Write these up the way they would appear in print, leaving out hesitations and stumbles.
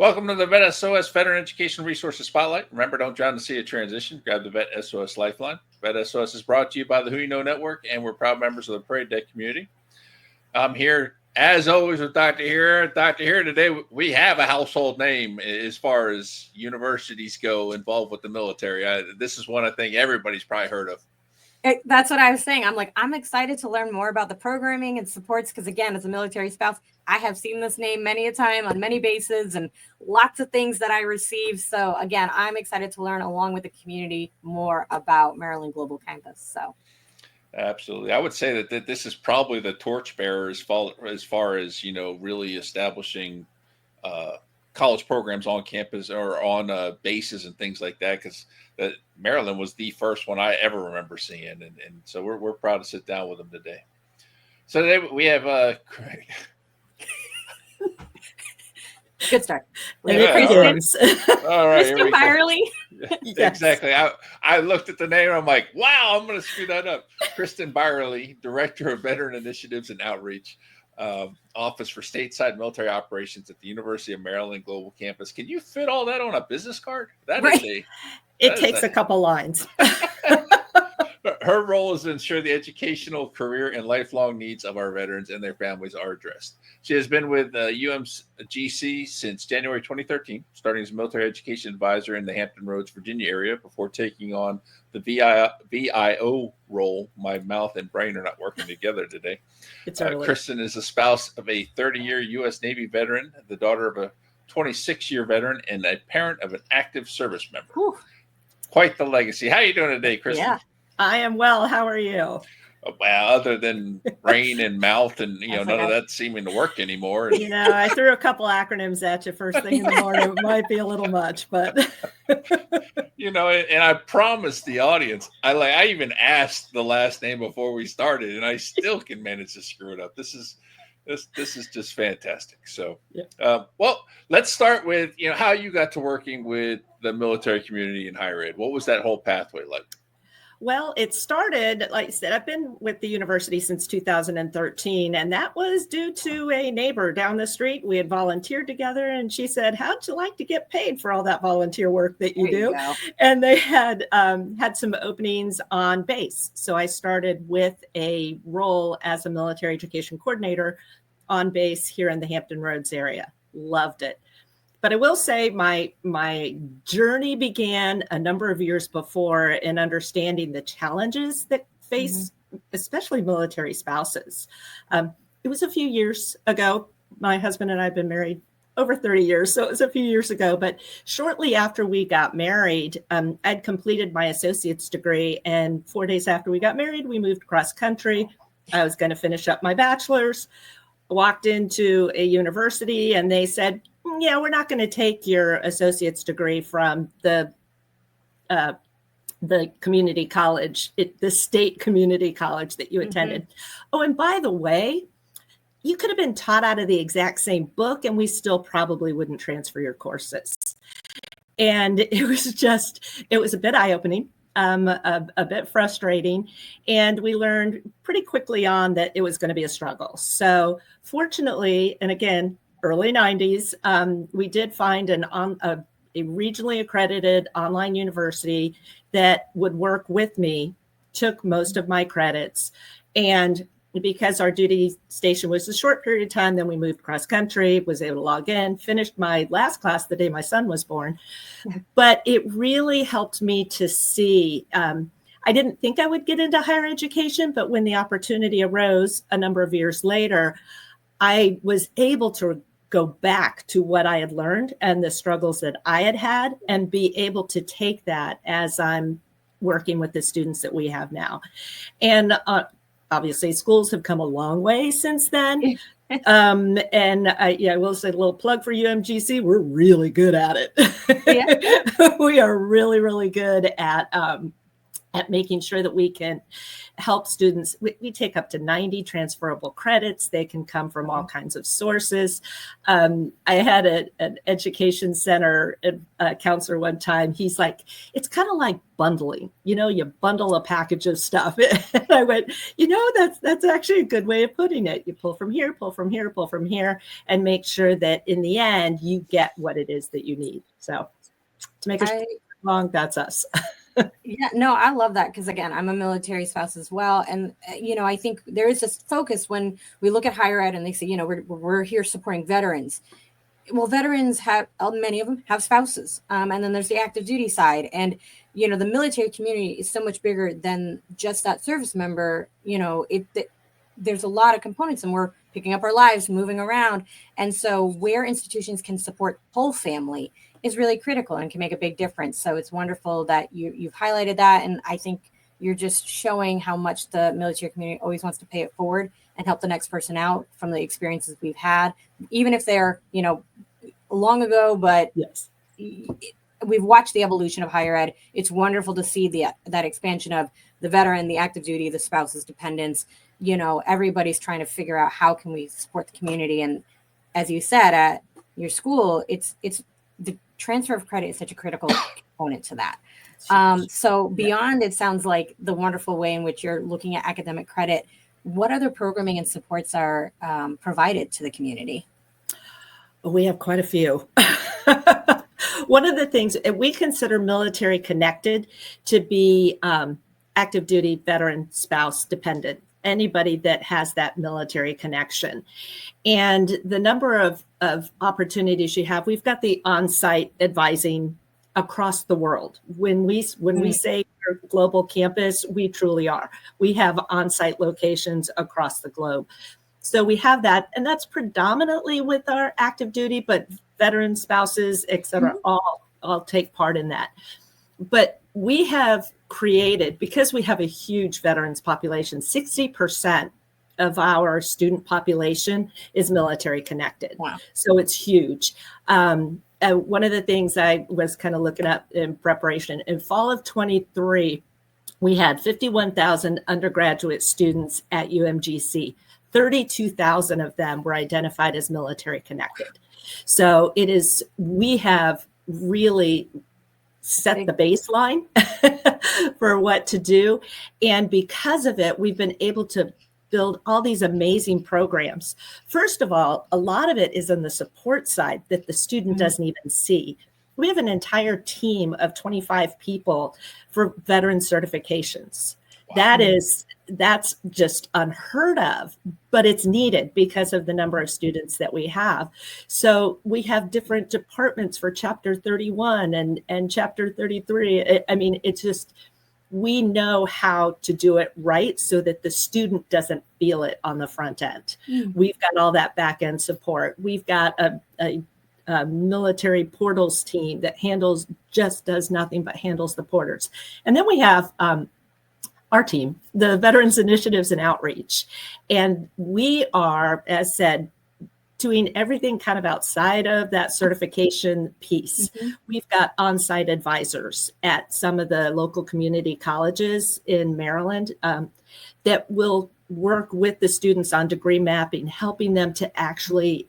Welcome to the VET S.O.S Veteran Education Resources Spotlight. Remember, don't drown in the sea of transition. Grab the VET S.O.S Lifeline. VET S.O.S is brought to you by the Who You Know Network, and we're proud members of the Parade Deck community. I'm here, as always, with Dr. Here. Dr. Here, today we have a household name as far as universities go involved with the military. This is one I think everybody's probably heard of. That's what I was saying. I'm excited to learn more about the programming and supports because, again, as a military spouse, I have seen this name many a time on many bases and lots of things that I receive. So, again, I'm excited to learn along with the community more about Maryland Global Campus. So, absolutely. I would say that this is probably the torchbearer as far as, really establishing college programs on campus or on bases and things like that, because Maryland was the first one I ever remember seeing. And so we're proud to sit down with them today. So today we have Craig. Good start. Yeah, all right. Kristin Byerly. Yes. Exactly. I looked at the name and I'm like, wow, I'm going to screw that up. Kristin Byerly, Director of Veteran Initiatives and Outreach, Office for Stateside Military Operations at the University of Maryland Global Campus. Can you fit all that on a business card? It takes a couple lines. Her role is to ensure the educational, career, and lifelong needs of our veterans and their families are addressed. She has been with UMGC since January 2013, starting as a military education advisor in the Hampton Roads, Virginia area before taking on the VIO role. My mouth and brain are not working together today. Kristin is a spouse of a 30-year U.S. Navy veteran, the daughter of a 26-year veteran, and a parent of an active service member. Whew. Quite the legacy. How are you doing today, Kristin? Yeah. I am well. How are you? Well, other than brain and mouth and, none of that seeming to work anymore. I threw a couple acronyms at you first thing in the morning. It might be a little much, but. And I promised the audience, I even asked the last name before we started, and I still can manage to screw it up. This is just fantastic. So, well, let's start with, how you got to working with the military community in higher ed. What was that whole pathway like? Well, it started, like I said, I've been with the university since 2013, and that was due to a neighbor down the street. We had volunteered together, and she said, how'd you like to get paid for all that volunteer work that you do? And they had some openings on base. So I started with a role as a military education coordinator on base here in the Hampton Roads area. Loved it. But I will say my journey began a number of years before in understanding the challenges that face, especially military spouses. It was a few years ago. My husband and I have been married over 30 years, so it was a few years ago. But shortly after we got married, I'd completed my associate's degree. And 4 days after we got married, we moved cross country. I was going to finish up my bachelor's. Walked into a university and they said, yeah, we're not going to take your associate's degree from the community college, the state community college that you attended. Oh, and by the way, you could have been taught out of the exact same book and we still probably wouldn't transfer your courses. And it was a bit eye-opening. A bit frustrating. And we learned pretty quickly on that it was going to be a struggle. So fortunately, and again, early 90s, we did find a regionally accredited online university that would work with me, took most of my credits. And because our duty station was a short period of time, then we moved cross country, was able to log in, finished my last class the day my son was born. But it really helped me to see, I didn't think I would get into higher education, but when the opportunity arose a number of years later, I was able to go back to what I had learned and the struggles that I had had and be able to take that as I'm working with the students that we have now. And obviously, schools have come a long way since then. And I will say a little plug for UMGC. We're really good at it. Yeah. We are really, really good at at making sure that we can help students. We take up to 90 transferable credits. They can come from all kinds of sources. I had an education center counselor one time. He's like, it's kind of like bundling. You bundle a package of stuff. And I went, that's actually a good way of putting it. You pull from here, pull from here, pull from here, and make sure that in the end you get what it is that you need. So to make it long, that's us. Yeah, no, I love that because, again, I'm a military spouse as well. And, I think there is this focus when we look at higher ed and they say, we're here supporting veterans. Well, veterans many of them have spouses. And then there's the active duty side. And, the military community is so much bigger than just that service member. There's a lot of components and we're picking up our lives, moving around. And so where institutions can support whole family is really critical and can make a big difference. So it's wonderful that you've highlighted that. And I think you're just showing how much the military community always wants to pay it forward and help the next person out from the experiences we've had, even if they're, long ago, but yes, we've watched the evolution of higher ed. It's wonderful to see that expansion of the veteran, the active duty, the spouses, dependents. Everybody's trying to figure out how can we support the community. And as you said, at your school, it's the transfer of credit is such a critical component to that. So beyond, it sounds like the wonderful way in which you're looking at academic credit, what other programming and supports are provided to the community? We have quite a few. One of the things we consider military connected to be active duty, veteran, spouse, dependent, anybody that has that military connection. And the number of opportunities you have, we've got the on-site advising across the world. When we say we're a global campus, we truly are. We have on-site locations across the globe. So we have that, and that's predominantly with our active duty, but veteran spouses, et cetera, all take part in that. But we have created, because we have a huge veterans population, 60% of our student population is military connected. Wow. So it's huge. One of the things I was kind of looking up in preparation, in fall of 23, we had 51,000 undergraduate students at UMGC. 32,000 of them were identified as military connected. So we have really set the baseline for what to do. And because of it, we've been able to build all these amazing programs. First of all, a lot of it is on the support side that the student doesn't even see. We have an entire team of 25 people for veteran certifications. Wow. That's just unheard of, but it's needed because of the number of students that we have. So we have different departments for Chapter 31 and Chapter 33. I mean, it's just, we know how to do it right so that the student doesn't feel it on the front end. We've got all that back end support. We've got a military portals team that does nothing but handles the porters. And then we have our team, the Veterans Initiatives and Outreach. And we are, as said, doing everything kind of outside of that certification piece. We've got on-site advisors at some of the local community colleges in Maryland that will work with the students on degree mapping, helping them to actually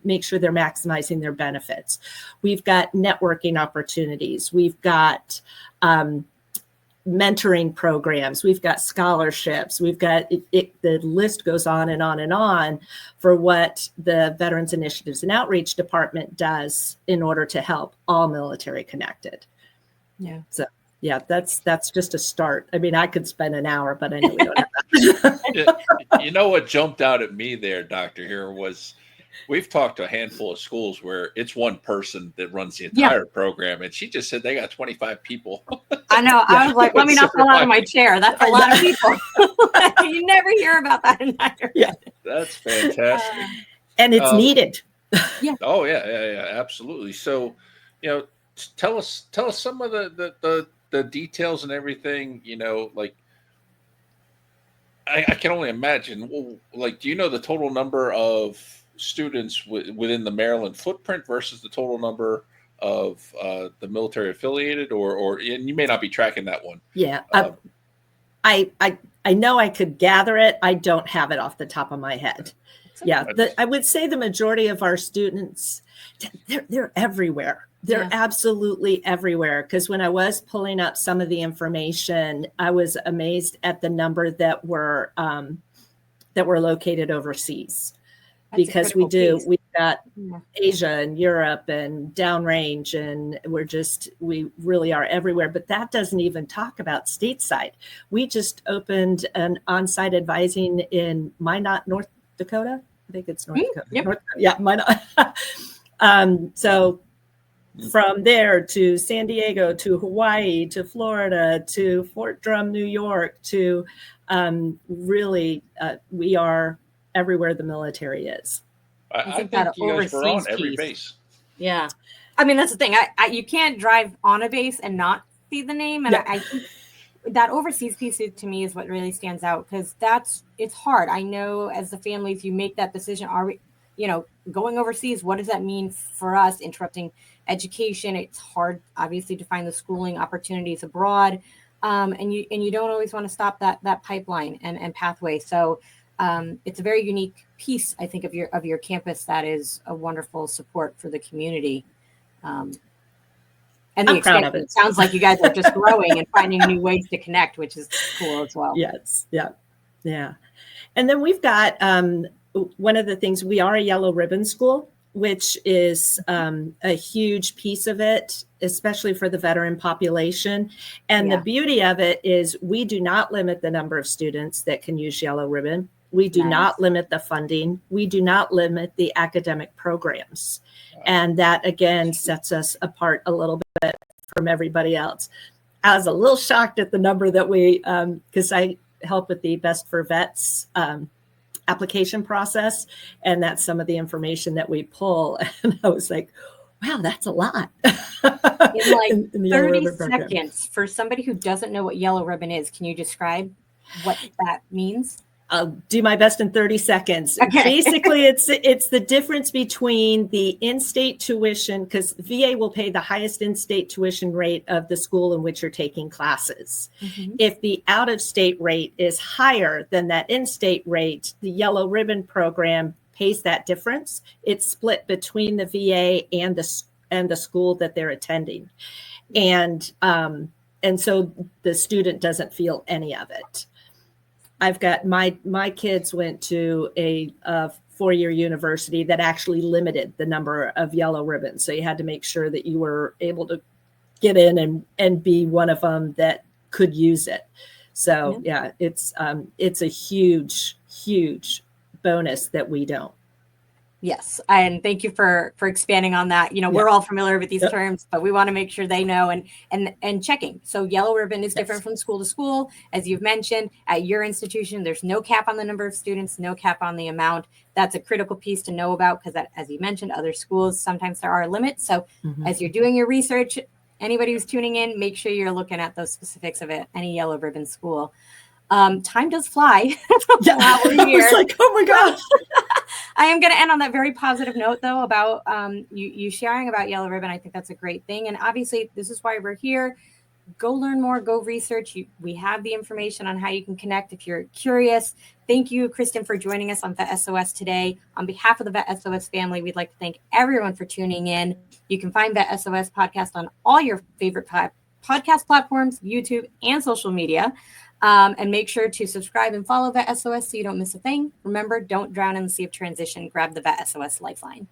make sure they're maximizing their benefits. We've got networking opportunities. We've got mentoring programs. We've got scholarships. We've got the list goes on and on and on for what the Veterans Initiatives and Outreach Department does in order to help all military connected. Yeah. So yeah, that's just a start. I mean, I could spend an hour, but I know we don't have that. You know what jumped out at me there, Dr. Here, was we've talked to a handful of schools where it's one person that runs the entire program, and she just said they got 25 people. I know. I was like, let me not fall out of my chair. That's a lot of people. You never hear about that in higher ed. That's fantastic. And it's needed. Yeah. Oh, yeah, absolutely. So, tell us some of the details and everything, like, I can only imagine. Well, like, do you know the total number of students within the Maryland footprint versus the total number of the military affiliated, or and you may not be tracking that one. Yeah. I know I could gather it. I don't have it off the top of my head. Yeah. I would say the majority of our students, they're everywhere. They're absolutely everywhere. Because when I was pulling up some of the information, I was amazed at the number that were located overseas. Because we've got Asia and Europe and downrange, and we really are everywhere. But that doesn't even talk about stateside. We just opened an on-site advising in Minot, North Dakota. I think it's North Dakota. Yep. Minot. So from there to San Diego, to Hawaii, to Florida, to Fort Drum, New York, to really, we are everywhere the military is. I think you guys were on every base. Yeah. I mean, that's the thing. You can't drive on a base and not see the name. And I think that overseas piece to me is what really stands out, because it's hard. I know as the families, you make that decision. Are we, going overseas, what does that mean for us? Interrupting education. It's hard, obviously, to find the schooling opportunities abroad. And you don't always want to stop that pipeline and pathway. So it's a very unique piece, I think, of your campus that is a wonderful support for the community. And the expansion, it sounds like you guys are just growing and finding new ways to connect, which is cool as well. Yes. Yeah. And then we've got one of the things, we are a yellow ribbon school, which is a huge piece of it, especially for the veteran population. And the beauty of it is we do not limit the number of students that can use yellow ribbon. We do not limit the funding. We do not limit the academic programs. And that, again, sets us apart a little bit from everybody else. I was a little shocked at the number that we, because I help with the Best for Vets application process. And that's some of the information that we pull. And I was like, wow, that's a lot. In 30 seconds, for somebody who doesn't know what yellow ribbon is, can you describe what that means? I'll do my best in 30 seconds. Okay. Basically, it's the difference between the in-state tuition, because VA will pay the highest in-state tuition rate of the school in which you're taking classes. Mm-hmm. If the out-of-state rate is higher than that in-state rate, the yellow ribbon program pays that difference. It's split between the VA and the school that they're attending. And so the student doesn't feel any of it. I've got my kids went to a 4-year university that actually limited the number of yellow ribbons. So you had to make sure that you were able to get in and be one of them that could use it. So it's a huge, huge bonus that we don't. Yes. And thank you for expanding on that. We're all familiar with these terms, but we want to make sure they know and checking. So yellow ribbon is different from school to school. As you've mentioned, at your institution, there's no cap on the number of students, no cap on the amount. That's a critical piece to know about, because as you mentioned, other schools, sometimes there are limits. So as you're doing your research, anybody who's tuning in, make sure you're looking at those specifics of any yellow ribbon school. Time does fly. I was like, oh my gosh. I am going to end on that very positive note, though, about you sharing about yellow ribbon. I think that's a great thing. And obviously, this is why we're here. Go learn more, go research. We have the information on how you can connect if you're curious. Thank you, Kristin, for joining us on VET S.O.S. today. On behalf of the VET S.O.S. family, we'd like to thank everyone for tuning in. You can find VET S.O.S. podcast on all your favorite podcast platforms, YouTube, and social media. And make sure to subscribe and follow VET S.O.S. so you don't miss a thing. Remember, don't drown in the sea of transition. Grab the VET S.O.S. lifeline.